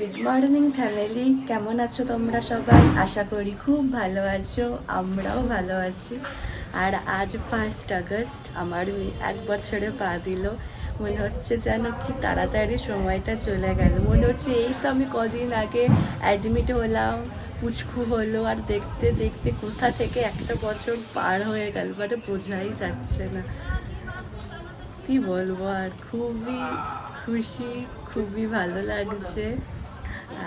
Good morning family, কেমন আছো তোমরা সবাই? আশা করি খুব ভালো আছো, আমরাও ভালো আছি। আর আজ 1 আগস্ট, আমার 1 বছরে পা দিল। মনে হচ্ছে যেন কি তাড়াতাড়ি সময়টা চলে গেল। মনে হচ্ছে এই তো আমি কদিন আগে অ্যাডমিট হলাম, পুচকু হলো, আর দেখতে দেখতে কোথা থেকে 1 বছর পার হয়ে গেল, মানে বোঝাই যাচ্ছে না। কি বলবো, আর খুবই খুশি, খুবই ভালো লাগছে।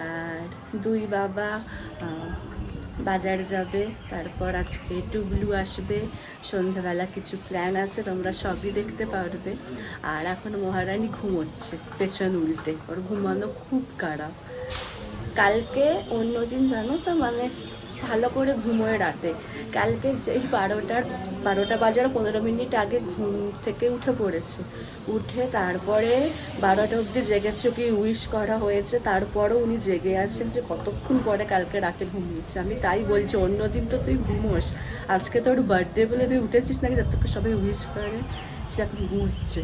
আর দুই বাবা বাজার যাবে, তারপর আজকে টুবলু আসবে, সন্ধ্যাবেলা কিছু প্ল্যান আছে, তোমরা সবই দেখতে পারবে। আর এখন মহারানী ঘুমোচ্ছে পেছন উল্টে, ওর ঘুমানো খুব খারাপ। কালকে অন্যদিন জানো তো, মানে ভালো করে ঘুমোয় রাতে। কালকে যেই 12টা বাজার 15 মিনিট আগে ঘুম থেকে উঠে পড়েছে। উঠে তারপরে 12টা অবধি জেগেছে, ওকে উইশ করা হয়েছে, তারপরও উনি জেগে আছেন যে কতক্ষণ পরে কালকে রাতে ঘুমিয়েছে। আমি তাই বলছি, অন্যদিন তো তুই ঘুমোস, আজকে তোর বার্থডে বলে তুই উঠেছিস নাকি, যার তোকে সবাই উইশ করে। সে এখন ঘুমোচ্ছে।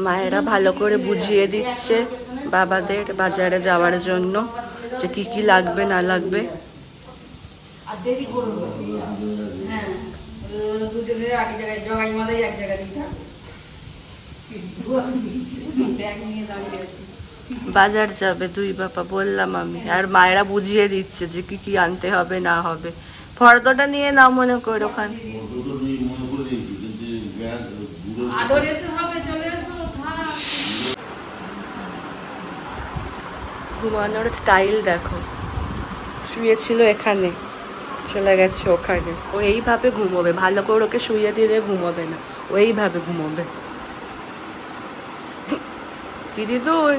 মায়েরা ভালো করে বুঝিয়ে দিচ্ছে বাবাদের বাজারে যাওয়ার জন্য, যে কি কি লাগবে না লাগবে। বাজার যাবে দুই বাবা, বললাম আমি, আর মায়েরা বুঝিয়ে দিচ্ছে যে কি কি আনতে হবে না হবে। ফর্দটা নিয়ে নাও মনে করে ওখানে। ঘুমানোর স্টাইল দেখো, শুয়েছিল এখানে, চলে গেছে ওখানে। ও এইভাবে ঘুমোবে, ভালো করে ওকে শুয়ে দিলে ঘুমোবে না, ও এইভাবে ঘুমোবে। দিদি তুই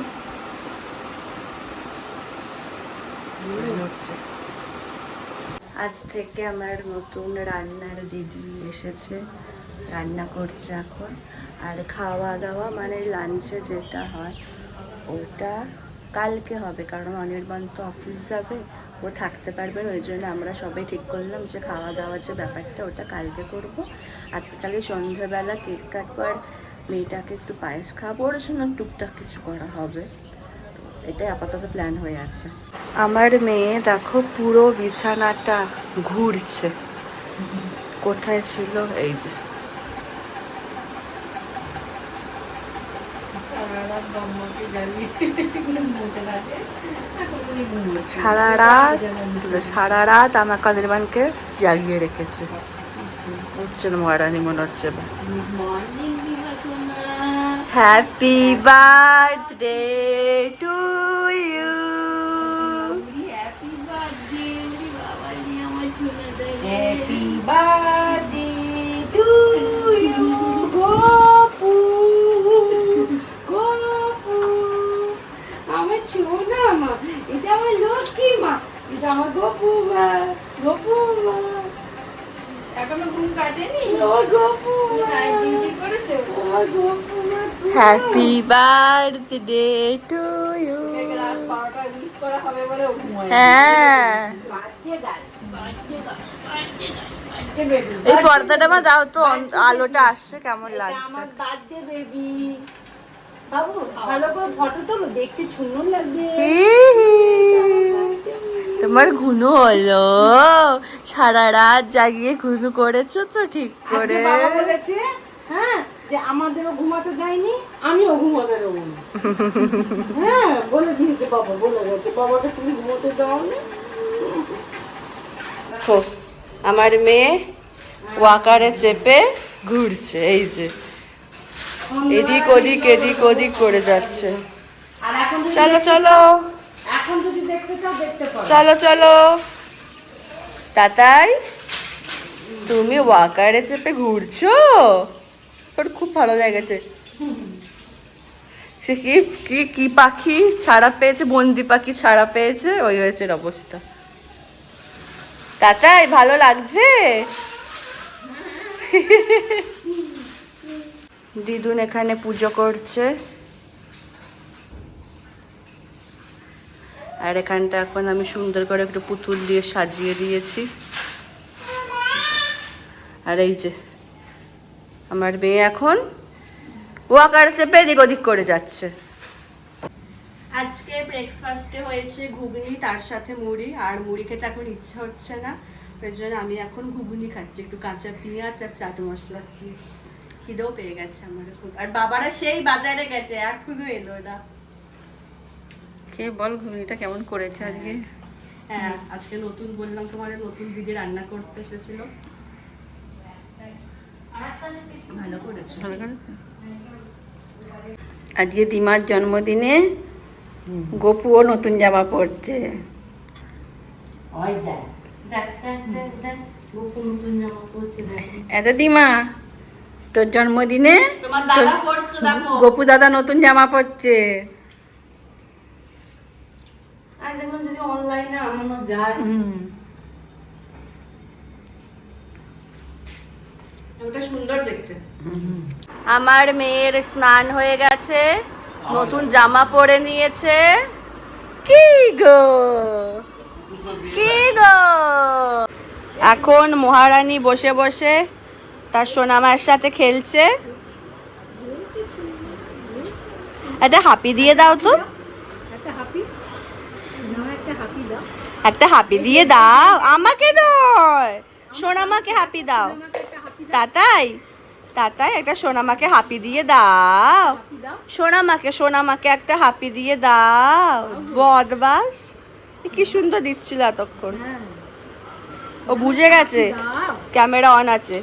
আজ থেকে আমার নতুন রান্নার দিদি এসেছে, রান্না করছে এখন। আর খাওয়া দাওয়া মানে লাঞ্চে যেটা হয় ওটা কালকে হবে, কারণ অনির্বাণ তো অফিস যাবে, ও থাকতে পারবে না। ওই জন্য আমরা সবাই ঠিক করলাম যে খাওয়া দাওয়ার যে ব্যাপারটা ওটা কালকে করব। আজকে কালকে সন্ধ্যেবেলা কেক কাটবার, মেয়েটাকে একটু পায়েস খাওয়াবো, ওর জন্য টুকটাক কিছু করা হবে। এটাই আপাতত প্ল্যান হয়ে আছে। আমার মেয়ে দেখো পুরো বিছানাটা ঘুরছে, কোথায় ছিল এই যে। সারা রাত আমার অনির্বাণকে জাগিয়ে রেখেছে। উঠছে না মহারানী, মনে হচ্ছে। Happy birthday to you, happy birthday to you Gopu, Gopu আমার সোনা মা, এটা আমার লক্ষ্মী মা, এটা আমার গোপু মা, গোপু মা। এখনো ঘুম কাটেনি? ও গোপু নাইট ডিউটি করেছো? ও গোপু মা, হ্যাপি বার্থডে টু ইউ। রাত 12টায় উইশ করা হবে বলে ও ঘুমায়। হ্যাঁ, এই পর্দাটা মা দাও তো, আলোটা আসছে, কেমন লাগছে। আমার বার্থডে বেবি বাবু, ভালো করে ফটো তোলো, দেখতে সুন্দর লাগবে। তোমার ঘুনো হলো, সারা রাত জাগিয়ে ঘুনো করেছো তো ঠিক করে। বাবা বলেছে হ্যাঁ যে আমাদেরও ঘুমাতে দেয়নি, আমিও ঘুমাতে দেবো না। হ্যাঁ বলে দিয়েছে বাবা, বলে গেছে বাবাকে তুমি ঘুমোতে দাও না। আমার মেয়ে ওয়াকারে চেপে ঘুরছে, এই যে এদিক ওদিক এদিক ওদিক করে যাচ্ছে। চলো চলো, এখন যদি দেখতে চাও দেখতে পারো। চলো চলো তাতাই, তুমি ওয়াকারে চেপে ঘুরছো, তোর খুব ভালো লেগেছে। সে কি কি কি পাখি ছাড়া পেয়েছে, বন্দি পাখি ছাড়া পেয়েছে, ওই হয়েছে অবস্থা। তাতাই ভালো লাগছে? দিদুন এখানে পুজো করছে, আর এখানটা এখন আমি সুন্দর করে একটু পুতুল দিয়ে সাজিয়ে দিয়েছি। আর এই যে আমার মেয়ে এখন ওয়াকার চেপে এদিক ওদিক করে যাচ্ছে। আজকে ব্রেকফাস্টে হয়েছে ঘুগনি, তার সাথে মুড়ি। আর মুড়ি খেতে এখন ইচ্ছা হচ্ছে না, এর জন্য আমি এখন ঘুগনি খাচ্ছি, একটু কাঁচা পেঁয়াজ আর চাট মশলা দিয়ে। খিদেও পেয়ে গেছে আমার খুব। আর বাবারা সেই বাজারে গেছে, এখনো এলো না। কে বল ঘুগনিটা কেমন করেছে আজকে? হ্যাঁ, আজকে নতুন বললাম তোমাদের, নতুন দিদি রান্না করতে এসেছিল, ভালো করেছে। আজকে দিমার জন্মদিনে গোপুও নতুন জামা পরছে। এত দিমা, তোর জন্মদিনে গোপু দাদা নতুন জামা পরছে। যদি অনলাইনে আনানো যায়। ওটা সুন্দর দেখতে। আমার মেয়ের স্নান হয়ে গেছে, নতুন জামা পরে নিয়েছে। কি গো, কি গো। এখন মহারানী বসে বসে তার সোনামার সাথে খেলছে। একটা হাপি দিয়ে দাও তো, একটা হাপি দিয়ে দাও। আমাকে নয়, সোনামাকে হাপি দাও। তাতাই, তাতাই একটা সোনামাকে হাপি দিয়ে দাও। সোনামাকে, সোনামাকে একটা হাপি দিয়ে দাও। বদমাস, কি সুন্দর দিচ্ছিল এতক্ষণ। ও বুঝে গেছে ক্যামেরা অন আছে।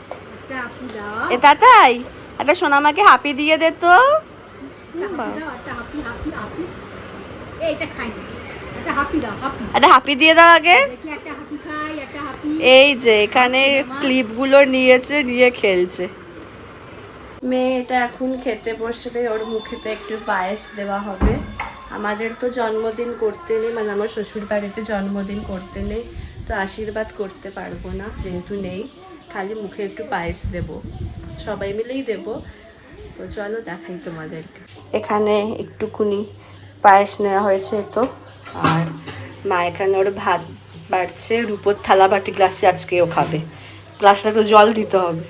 এ তাতাই, একটা সোনামাকে হাপি দিয়ে দে তো। একটা হাপি দিয়ে দাও আগে। এই যে এখানে ক্লিপগুলো নিয়েছে, নিয়ে খেলছে। মেয়ে এটা এখন খেতে বসবে, ওর মুখেতে একটু পায়েস দেওয়া হবে। আমাদের তো জন্মদিন করতে নেই, মানে আমার শ্বশুর বাড়িতে জন্মদিন করতে নেই, তো আশীর্বাদ করতে পারবো না যেহেতু নেই, খালি মুখে একটু পায়েস দেব, সবাই মিলেই দেব। তো চলো দেখাই তোমাদেরকে। এখানে একটুকুনি পায়েস নেওয়া হয়েছে তো, আর মা এখানে ওর ভাত বাড়ছে, রূপোর থালা বাটি গ্লাসে আজকেও খাবে। গ্লাসটা তো জল দিতে হবে।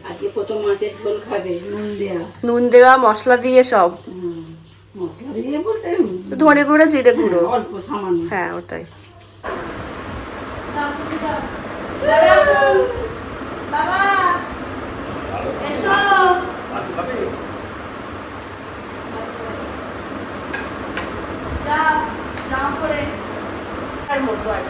আজকে প্রথম মাছের ঝোল খাবে, নুন দেওয়া। নুন দেওয়া, মশলা দিয়ে সব। মশলা দিয়ে বলতে ধনে গুঁড়ো, জিরে গুঁড়ো, অল্প সামান্য। হ্যাঁ ওটাই। বাবা এসো। জামা পরে আর মতো আর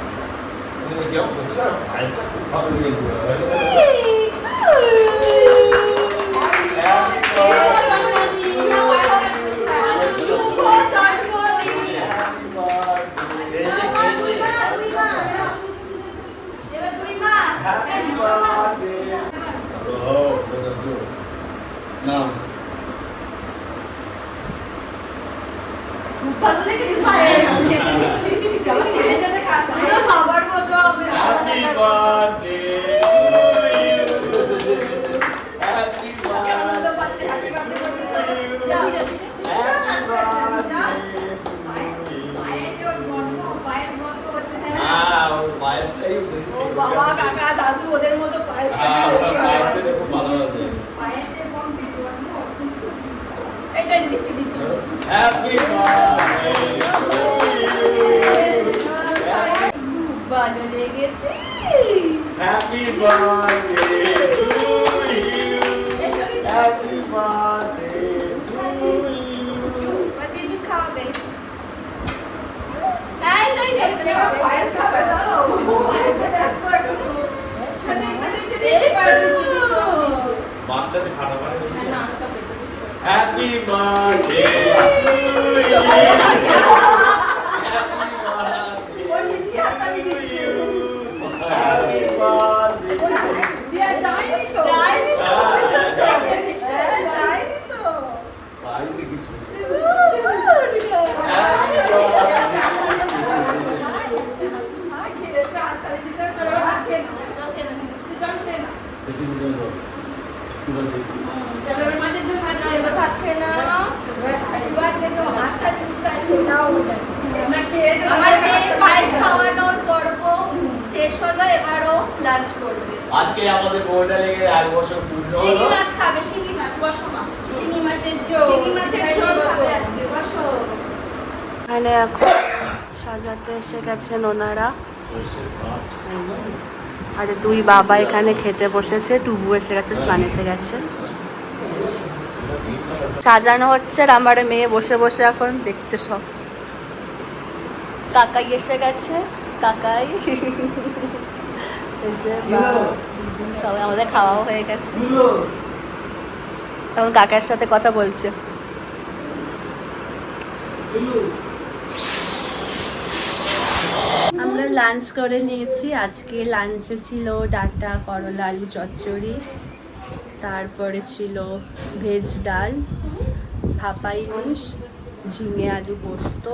ভালো লেগেছে। বাবার মতো হবে। বাবা কাকা দাদু ওদের মতো পায়েস এইটাই দিচ্ছি দিচ্ছি। ভালো লেগেছে। Happy birthday to you. Happy birthday to you. দিদি খাবে। নাই নাই নাই, পায়েস খাবে দাও। পায়েস ব্যস্ত একটু। দিচ্ছি মাস্টারে খাটা পারে না সব Happy birthday to you. Happy birthday. দিয়া যায়নি তো। যায়নি তো। যায়নি তো। বাইরে কিছু বেশি কিছু না একটু করে দেখি ভাত খেয়ে নাও। আমার মেয়ের পায়েস খাওয়ানোর পর্ব শেষ হলো, এবারও লাঞ্চ করবে। আজকে আমাদের বোর্ডে লেগে 1 বছর পূর্ণ শিঙি হলো। মাছ খাবে, শিঙি মাছ। বসো মা, শিঙি চিংড়ি মাছের ঝোল। এখানে এখন সাজাতে এসে গেছেন ওনারা। এই যে। আর দুই বাবা এখানে খেতে বসেছে, টুবু এসে গেছে, স্নানেতে গেছে। সাজানো হচ্ছে আর আমার মেয়ে বসে বসে এখন দেখছে সব। কাকাই এসে গেছে, কাকাই। এই যে মা, দিদি সবাই, আমাদের খাওয়াও হয়ে গেছে। এখন কাকার সাথে কথা বলছে। আমরা লাঞ্চ করে নিয়েছি। আজকে লাঞ্চে ছিল ডাঁটা, করলা, আলু চচ্চড়ি, তারপরে ছিল ভেজ ডাল, ভাপা ইলিশ, ঝিঙে আলু পোস্ত,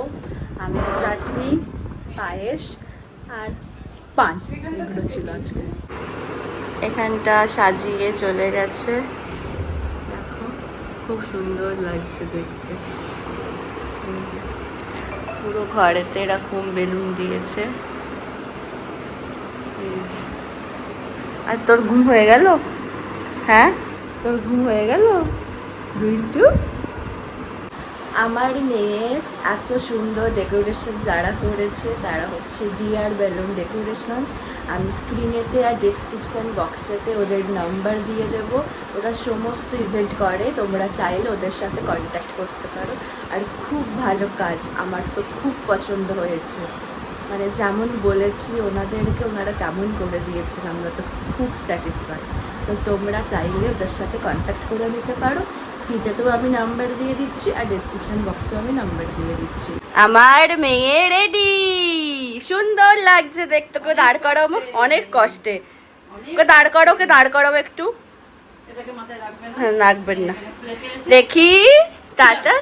আমের চাটনি, পায়েস আর পান, এগুলো ছিল আজকে। এখানটা সাজিয়ে চলে গেছে, দেখো খুব সুন্দর লাগছে দেখতে। এই যে পুরো ঘরেতে এরকম বেলুন দিয়েছে। এই যে। আর তোর ঘুম হয়ে গেল? হ্যাঁ, তোর ঘুম হয়ে গেল দুষ্টু? আমার মেয়ের এত সুন্দর ডেকোরেশন যারা করেছে তারা হচ্ছে ডিয়ার বেলুন ডেকোরেশন। আমি স্ক্রিনেতে আর ডিসক্রিপশন বক্সেতে ওদের নাম্বার দিয়ে দেব। ওরা সমস্ত ইভেন্ট করে, তোমরা চাইলে ওদের সাথে কন্ট্যাক্ট করতে পারো। আর খুব ভালো কাজ, আমার তো খুব পছন্দ হয়েছে। মানে যেমন বলেছি ওনাদেরকে, ওনারা তেমন করে দিয়েছেন, আমরা তো খুব স্যাটিসফাই। তো তোমরা চাইলে ওদের সাথে কন্ট্যাক্ট করে নিতে পারো। স্ক্রিনেতেও আমি নাম্বার দিয়ে দিচ্ছি আর ডেসক্রিপশন বক্সেও আমি নাম্বার দিয়ে দিচ্ছি। আমার মেয়ে রেডি, সুন্দর লাগছে দেখতে। ওকে দাঁড় করাবো অনেক কষ্টে, ওকে দাঁড় করো, ওকে দাঁড় করাবো একটু। রাখবেন না, দেখি টাটা।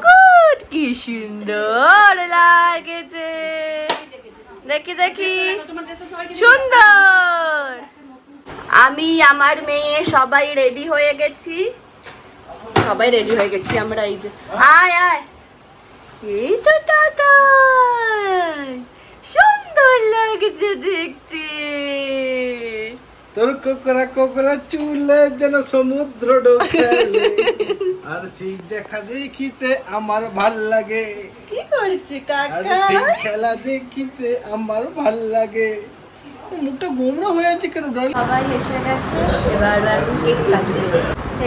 গুড, কি সুন্দর লাগেছে, দেখি দেখি, সুন্দর। আমি, আমার মেয়ে সবাই রেডি হয়ে গেছি, সবাই রেডি হয়ে গেছি আমরা। এই যে আয় আয়, এই তো টাটা, সুন্দর লাগছে দেখতে। তোর কোকরা কোকরা চুলে যেন সমুদ্র ঢোকেলে, আর সেই দেখা দেখিতে আমার ভাল লাগে। কি করছে আর কাকা? সেই খেলা দেখিতে আমার ভাল লাগে। মুখটা গোমড়া হয়ে আছে কেন? সবাই এসে গেছে, এবার এখন কেক কাটবে।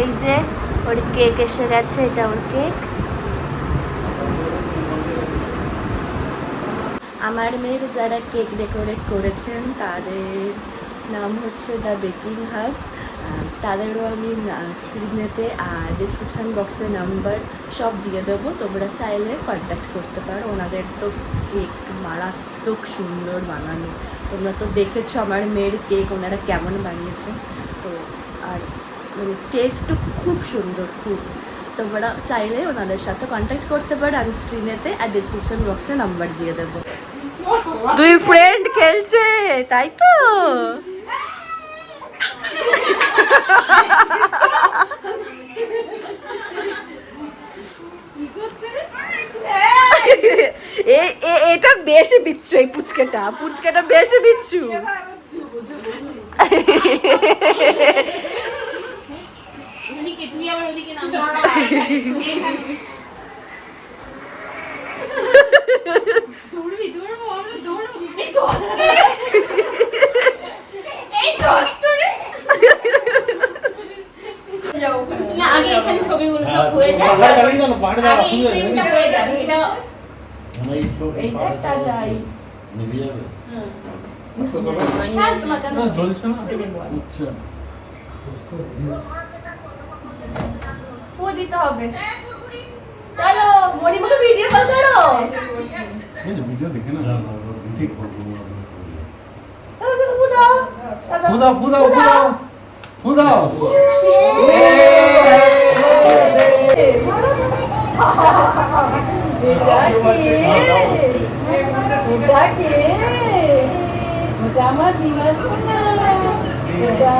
এই যে ওর কেক এসে গেছে, এটা ওর কেক। আমার মেয়ের যারা কেক ডেকোরেট করেছেন তাদের নাম হচ্ছে দ্য বেকিং হাব। তাদেরও আমি স্ক্রিনেতে আর ডিসক্রিপশান বক্সে নাম্বার সব দিয়ে দেবো, তোমরা চাইলে কন্ট্যাক্ট করতে পারো। ওনাদের তো কেক মারাত্মক সুন্দর বানানো, তোমরা তো দেখেছো আমার মেয়ের কেক ওনারা কেমন বানিয়েছেন। তো আর মানে টেস্টও খুব সুন্দর, খুব। তোমরা চাইলে ওনাদের সাথে কন্ট্যাক্ট করতে পারো, আমি স্ক্রিনেতে আর ডিসক্রিপশন বক্সে নাম্বার দিয়ে দেবো। দুই ফ্রেন্ড খেলছে, তাই তো? এটা বেশি বিচ্ছু, এই পুচকেটা বেশি বিচ্ছু। আগে এখানে ছবিগুলো সব হয়ে যায়, আগে এই ফ্রেমটা হয়ে যাবে। এটা এইটা যাই। হ্যাঁ, তোমাকে আমি চলছে না? দেবো। আচ্ছা, ফু দিতে হবে। চলো মণিমাকে ভিডিও কল করো। এই যে ভিডিও দেখে না, ঠিক চলো চলো, ফু দাও। ফু দাও। ওটা আমার দিবস না, ওটা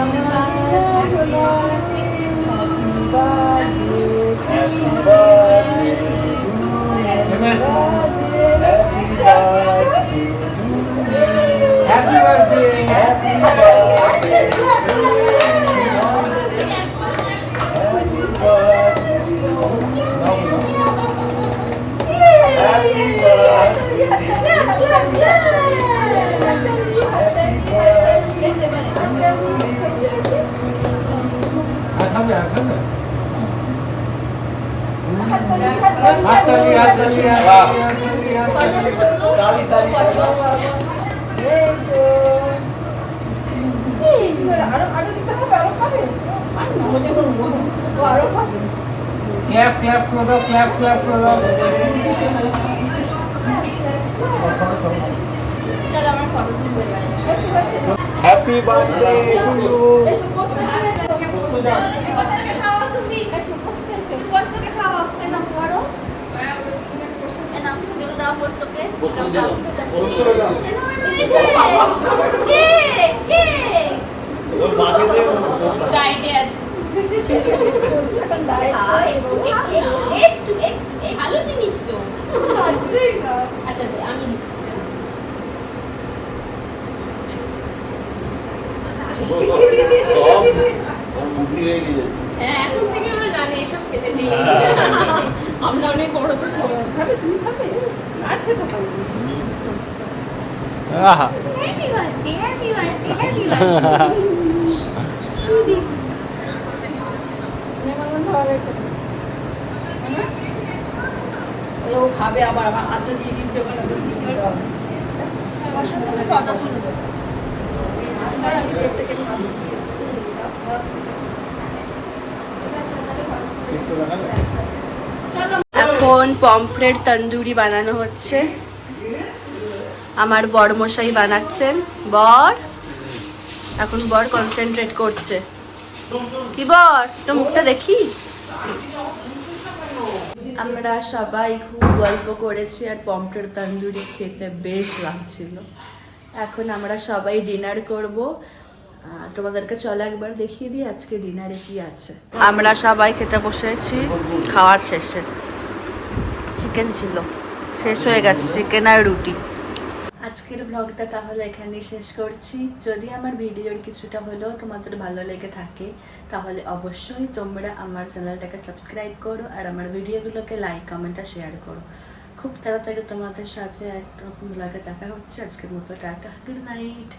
Happy birthday. Happy birthday. Clap clap করে দাও, ক্ল্যাপ ক্ল্যাপ করে দাও। Happy birthday to you. ভালো জিনিস তো। আচ্ছা আমি নিচ্ছি। হ্যাঁ এখন থেকে আমরা জানি এসব খেতে নেই। আমরা অনেক বড় তো খাবে, তুমি খাবে আর খেতে পারবে। আহা happy birthday, happy birthday, happy birthday. ও খাবে আবার আমার হাত দিয়ে দিচ্ছে ওখানে ফটো তুলে দেবো। এখন পমফ্রেট তন্দুরি বানানো হচ্ছে, আমার বর মশাই বানাচ্ছেন। বর এখন বর কনসেন্ট্রেট করছে। কি বর, তো মুখটা দেখি। আমরা সবাই খুব গল্প করেছি আর পমফ্রেট তন্দুরি খেতে বেশ লাগছিল। এখন আমরা সবাই ডিনার করব। তোমাদেরকে চলো একবার দেখিয়ে দিই আজকে ডিনারে কি আছে। আমরা সবাই খেতে বসেছি, খাওয়ার শেষে চিকেন ছিল, শেষ হয়ে গেছে চিকেন আর রুটি। আজকের ব্লগটা তাহলে এখানেই শেষ করছি। যদি আমার ভিডিওর কিছুটা হলেও তোমাদের ভালো লেগে থাকে তাহলে অবশ্যই তোমরা আমার চ্যানেলটাকে সাবস্ক্রাইব করো আর আমার ভিডিওগুলোকে লাইক কমেন্ট আর শেয়ার করো। খুব তাড়াতাড়ি তোমাদের সাথে একটা নতুন ব্লগে দেখা হচ্ছে। আজকের মতো টাটা, গুড নাইট।